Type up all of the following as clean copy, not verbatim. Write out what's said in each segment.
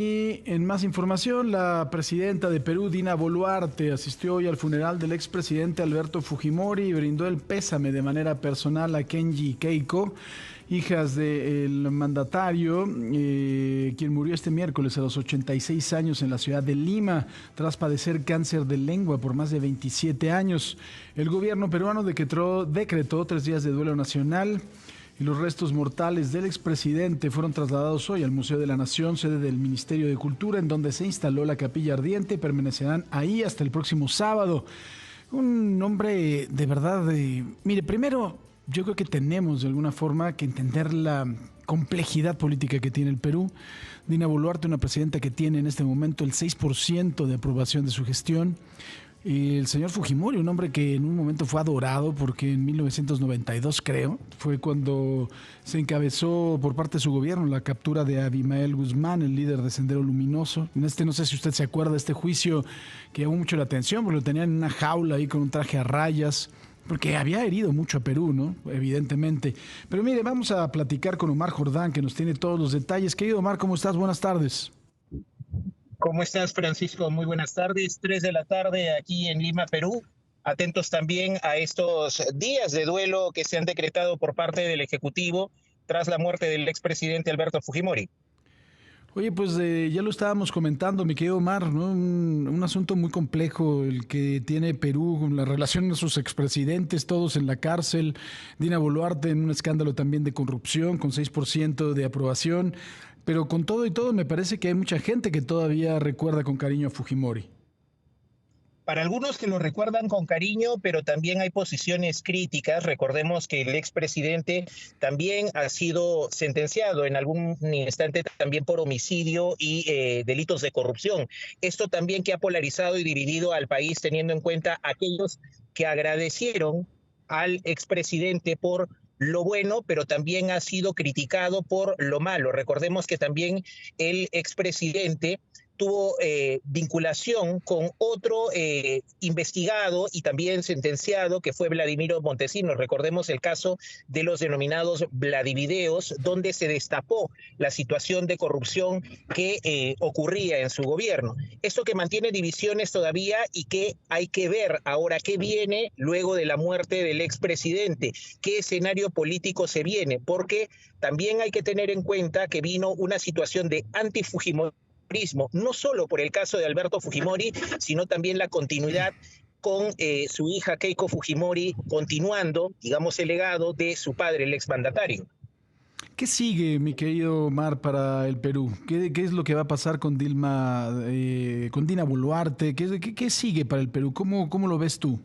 Y en más información, la presidenta de Perú, Dina Boluarte, asistió hoy al funeral del expresidente Alberto Fujimori y brindó el pésame de manera personal a Kenji y Keiko, hijas del mandatario, quien murió este miércoles a los 86 años en la ciudad de Lima, tras padecer cáncer de lengua por más de 27 años. El gobierno peruano decretó 3 días de duelo nacional. Y los restos mortales del expresidente fueron trasladados hoy al Museo de la Nación, sede del Ministerio de Cultura, en donde se instaló la capilla ardiente. Permanecerán ahí hasta el próximo sábado. Un hombre de verdad, mire, primero yo creo que tenemos de alguna forma que entender la complejidad política que tiene el Perú. Dina Boluarte, una presidenta que tiene en este momento el 6% de aprobación de su gestión. El señor Fujimori, un hombre que en un momento fue adorado porque en 1992, creo, fue cuando se encabezó por parte de su gobierno la captura de Abimael Guzmán, el líder de Sendero Luminoso. No sé si usted se acuerda de este juicio que llamó mucho la atención porque lo tenían en una jaula ahí con un traje a rayas, porque había herido mucho a Perú, ¿no? Evidentemente. Pero mire, vamos a platicar con Omar Jordán, que nos tiene todos los detalles. Querido Omar, ¿cómo estás? Buenas tardes. ¿Cómo estás, Francisco? Muy buenas tardes. 3 de la tarde aquí en Lima, Perú. Atentos también a estos días de duelo que se han decretado por parte del Ejecutivo tras la muerte del expresidente Alberto Fujimori. Oye, pues ya lo estábamos comentando, mi querido Omar, ¿no? Un asunto muy complejo el que tiene Perú con la relación de sus expresidentes, todos en la cárcel. Dina Boluarte en un escándalo también de corrupción con 6% de aprobación. Pero con todo y todo me parece que hay mucha gente que todavía recuerda con cariño a Fujimori. Para algunos que lo recuerdan con cariño, pero también hay posiciones críticas. Recordemos que el expresidente también ha sido sentenciado en algún instante también por homicidio y delitos de corrupción. Esto también que ha polarizado y dividido al país, teniendo en cuenta aquellos que agradecieron al expresidente por lo bueno, pero también ha sido criticado por lo malo. Recordemos que también el expresidente tuvo vinculación con otro investigado y también sentenciado que fue Vladimiro Montesinos. Recordemos el caso de los denominados Vladivideos, donde se destapó la situación de corrupción que ocurría en su gobierno. Esto que mantiene divisiones todavía y que hay que ver ahora qué viene luego de la muerte del expresidente, qué escenario político se viene, porque también hay que tener en cuenta que vino una situación de antifujimorismo, no solo por el caso de Alberto Fujimori, sino también la continuidad con su hija Keiko Fujimori, continuando, digamos, el legado de su padre, el exmandatario. ¿Qué sigue, mi querido Omar, para el Perú? ¿Qué es lo que va a pasar con con Dina Boluarte? ¿Qué sigue para el Perú? ¿Cómo lo ves tú?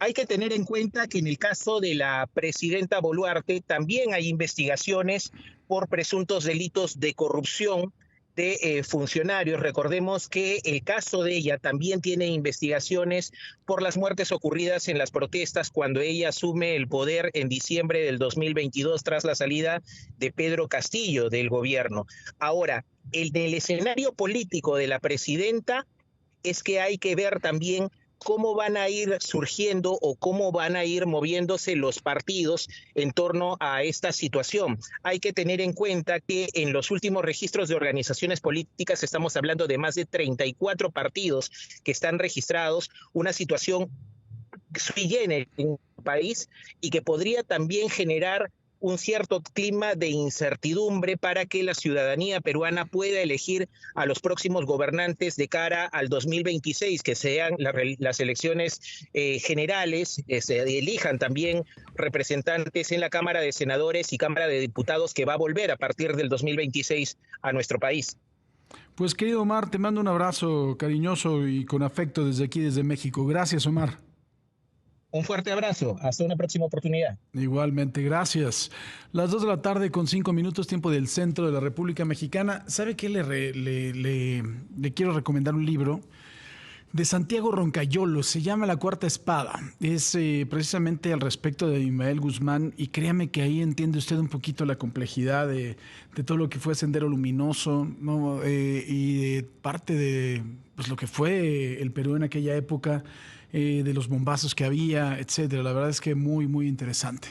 Hay que tener en cuenta que en el caso de la presidenta Boluarte también hay investigaciones por presuntos delitos de corrupción de funcionarios. Recordemos que el caso de ella también tiene investigaciones por las muertes ocurridas en las protestas cuando ella asume el poder en diciembre del 2022 tras la salida de Pedro Castillo del gobierno. Ahora, el escenario político de la presidenta es que hay que ver también cómo van a ir surgiendo o cómo van a ir moviéndose los partidos en torno a esta situación. Hay que tener en cuenta que en los últimos registros de organizaciones políticas estamos hablando de más de 34 partidos que están registrados, una situación sui generis en el país y que podría también generar un cierto clima de incertidumbre para que la ciudadanía peruana pueda elegir a los próximos gobernantes de cara al 2026, que sean las elecciones generales, se elijan también representantes en la Cámara de Senadores y Cámara de Diputados que va a volver a partir del 2026 a nuestro país. Pues querido Omar, te mando un abrazo cariñoso y con afecto desde aquí, desde México. Gracias, Omar. Un fuerte abrazo, hasta una próxima oportunidad. Igualmente, gracias. Las 2 de la tarde con 5 minutos, tiempo del centro de la República Mexicana. ¿Sabe qué? Le quiero recomendar un libro de Santiago Roncayolo, se llama La Cuarta Espada. Es precisamente al respecto de Abimael Guzmán y créame que ahí entiende usted un poquito la complejidad de todo lo que fue Sendero Luminoso, ¿no? Y de parte de pues, lo que fue el Perú en aquella época, de los bombazos que había, etcétera. La verdad es que muy, muy interesante.